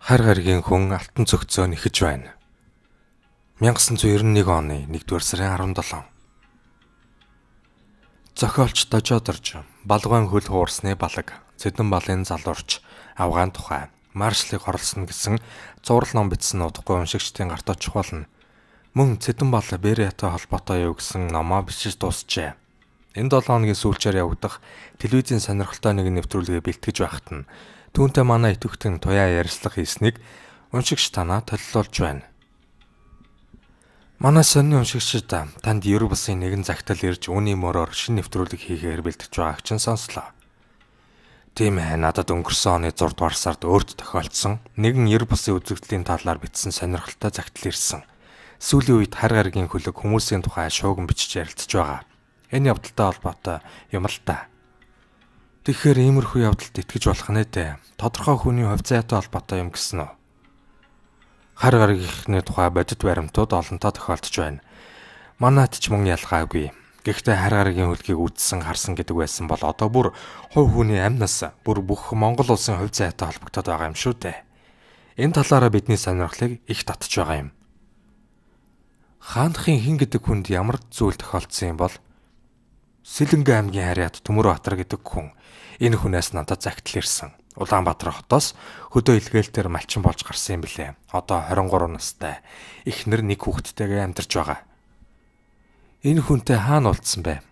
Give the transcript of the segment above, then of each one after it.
Хар гаригийн хүн алтан цогцоо нэхэж байна. 1991 оны 1-р сарын 17. Зохиолч Дожодорж балгуун хөл хуурсны балаг, Цэдэн балын залуурч авгаан тухай маршлыг хорлсон гэсэн зураг ном бичсэн удахгүй уншигчдын гарт очих болно. Мөн Цэдэн бал Бериатай холбоотой юу гэсэн номоо бичиж дуусчээ. Энэ 7 хоногийн сүүлчээр явагдах телевизийн сонирхолтой нэг нэвтрүүлгээ бэлтгэж байхад нь түүнтэй манай идэвхтэн туяа ярьслах хийснийг уншигч танаа толилуулж байна. Манай сонины уншигчид танд Ер бусын нэгэн загтал ирж үүний мөрөөр шинэ нэвтрүүлэг хийхээр бэлтгэж байгааг чинь сонслоо. Тийм ээ, надад өнгөрсөн оны 6 дугаар сард өөрт тохиолдсон нэгэн Ер бусын үзэгдлийн талаар бичсэн сонирхолтой загтал ирсэн. Сүүлийн үед хар гаригийн хөлөг хүмүүсийн тухай шууган бичиж ярилцж байгаа. Энэ явдалтай холбоотой юм л та. Тэгэхээр иймэрхүү явдалд итгэж болох нэ дээ. Тодорхой хүний хувь зайтай холбоотой юм гэсэн үү? Хар гаригийнхны тухай бодит баримтууд олонтоо тохиолдож байна. Манайд ч мөн ялгаагүй. Гэхдээ хар гаригийн хөлгийг үзсэн харсан гэдэг байсан бол одоо бүр хувь хүний амьнаас бүр бүх Монгол улсын хувь зайтай холбогдоод байгаа юм шүү дээ. Энэ талаараа бидний сонирхлыг их татж байгаа юм. Хаанхын хин гэдэг хүнд ямар зүйл тохиолдсон юм бол Сэлэнгэ аймгийн Харьяат Төмөрбаатар гэдэг хүн. Энэ хүнээс надад загтал ирсэн. Улаанбаатар хотоос хөдөө илгээлтээр малчин болж гарсан юм билээ. Одоо 23 настай. Эхнэр нэг хүүхэдтэйгээ амьдарч байгаа. Энэ хүнтэй хаана уулзсан бэ?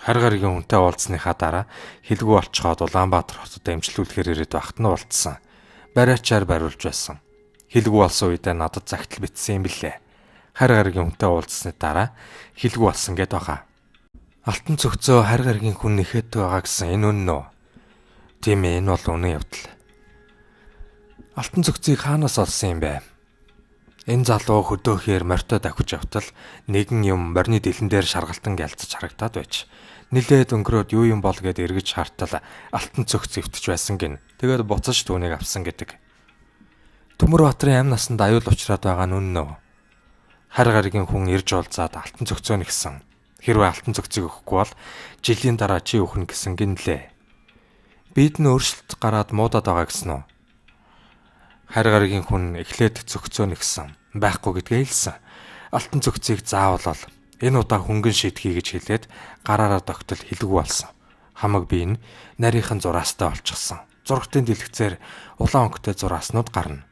Хар гаригийн хүнтэй уулзсныхаа дараа хэлгүй олцоход Улаанбаатар хотод эмчлүүлэхээр ирээд байхад нь уулзсан. Бариачаар бариулж байсан. Хэлгүй болсон үедээ надад загтал бичсэн юм билээ. Хар гаригийн хүнтэй уулзсны дараа хэлгүй болсон гэд байгаа. Алтан цогцоо хар гаригийн хүн нэхэд байгаа гэсэн энэ үнэн үү? Тийм ээ, энэ бол үнэн явдал. Алтан цогцыг хаанаас олсон юм бэ? Энэ залуу хөдөөхээр морьтой давхиж явтал нэгэн юм морины дэлэн дээр шаргалтан гялцаж харагдаад байж. Нилээд өнгөрөөд юу юм бол гэд эргэж хартал алтан цогц эвтэж байсан гин. Тэгээд буцаж түүнийг авсан гэдэг. Төмөрбаатарын амь насанд аюул учраад байгаа нь үнэн үү? Хар гаригийн хүн ирж уулзаад алтан цогцоо нэгсэн. Хэрвээ алтан цогцыг өгөхгүй бол жилийн дараа чи өгнө гэсэн гинлээ. Бид нь өөрчлөлт гараад муудаад байгаа гэсэн үү? Хар гаригийн хүн эхлээд цогцоо нэгсэн. Байхгүй гэдгээ хэлсэн. Алтан цогцыг заавал энэ удаа хөнгөн шийдэхий гэж хэлээд гараараа тогтол хэлгүй болсон. Хамаг би энэ нарийнхан зураастай олчихсан. Зургтын дэлгэцээр улаан өнгөтэй зурааснууд гарна.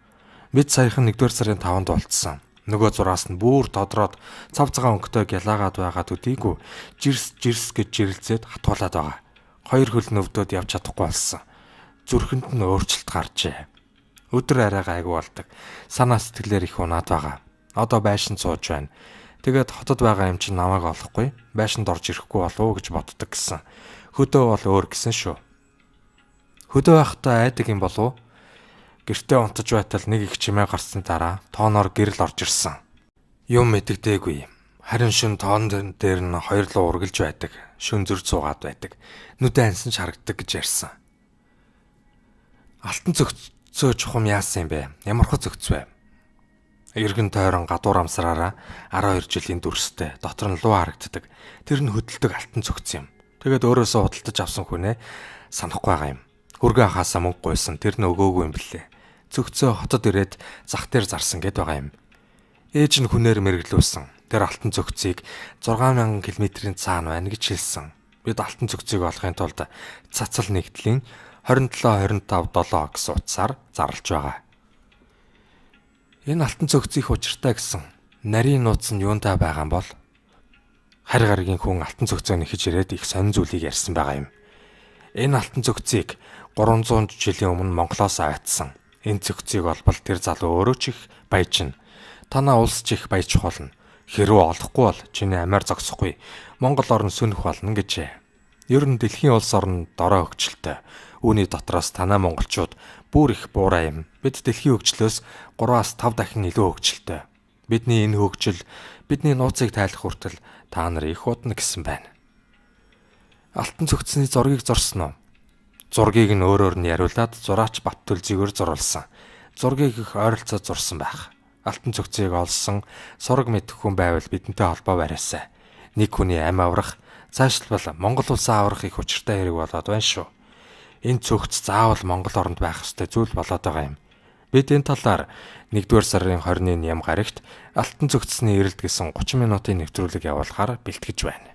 Бид саяхан 1-р сарын 5-нд болцсон. Нөгөө зураас нь бүр тодроод цав цагаан өнгөтэй гялаагаад байгаа төдийгүй жирс гэж жирэлзээд хатуулаад байгаа. Хоёр хөл нөвдөд явж чадахгүй болсон. Зүрхэнд нь өөрчлөлт гарчээ. Өдөр арай гайгүй болдог. Санаа сэтгэлээр их унаад байгаа. Одоо байшин сууж байна. Тэгээд хотод байгаа юм чинь намайг олохгүй, байшинд орж ирэхгүй болов уу гэж боддог гэсэн. Хөдөө бол өөр гэсэн шүү. Хөдөө байхдаа айдаг юм болов уу? Гэртээ унтаж байтал нэг их чимээ гарсны дараа тооноор гэрэл орж ирсэн. Юм мэддэггүй. Харин шин тоон дээр нь хоёрлоо ургалж байдаг. Шүн зүр цуугаад байдаг. Нүдэ ансан харагддаг гэж ярьсан. Алтан цогцөө чухам яасан юм бэ? Ямархуу цогц вэ? Эргэн тойрон гадуур амсраараа 12 жилийн дүрстэй. Дотор нь луу харагддаг. Тэр нь хөдөлдөг алтан цогц юм. Тэгээд өөрөөсөө худалдаж авсан хүнээ санахгүй байгаа юм. Хөргөө хаасаа мөнгө гуйсан. Тэр нь өгөөгүй юм блэ. Цогцөө хотод ирээд зах дээр зарсан гэд байгаа юм. Ээж нь хүнээр мэргэлүүлсэн. Тэр алтан цогцыг 6000 км-ийн цаана байна гэж хэлсэн. Бид алтан цогцыг олохын тулд цацал нэгдлийн 27-25-7 гэсэн утсаар зарлж байгаа. Энэ алтан цогцыг учиртай гэсэн нарийн нууц нь юунтай байгаа юм бол хар гаригийн хүн алтан цогцоо нэхэж ирээд их сонин зүйлийг ярьсан байгаа юм. Энэ алтан цогцыг 300 жилийн өмнө Монголоос аваатсан. Энэ цогцыг олбол тэр залуу өөрөө ч их баяжна. Танаа улс ч их баяжих болно. Хэрвээ олохгүй бол чиний амиар зогсохгүй. Монгол орн сүнэх болно гэжээ. Ер нь дэлхийн улс орн дорой хөгжилтэй. Үүний дотроос танаа монголчууд бүр их буурай юм. Бид дэлхийн хөгжлөөс 3-5 дахин илүү хөгжилтэй. Бидний энэ хөгжил бидний нууцыг тайлах хүртэл та нар их удна гэсэн байна. Алтан цогцны зургийг зорсон уу? Зургийг нь өөрөөр нь яриулаад зураач Баттүлзийгээр зурулсан. Зургийг их ойролцоод зурсан байх. Алтан цогцыг олсон сураг мэдэх хүн байвал бидэнтэй холбоо бариасай. Нэг хүний амь аврах, цаашлбал Монгол улсаа аврах их учиртай хэрэг болоод байна шүү. Энэ цогц заавал Монгол оронд байх ёстой зүйл болоод байгаа юм. Бид энэ талаар 1-р сарын 20-ны ям гарагт Алтан цогцсны эрэлт гэсэн 30 минутын нэвтрүүлэг явуулахаар бэлтгэж байна.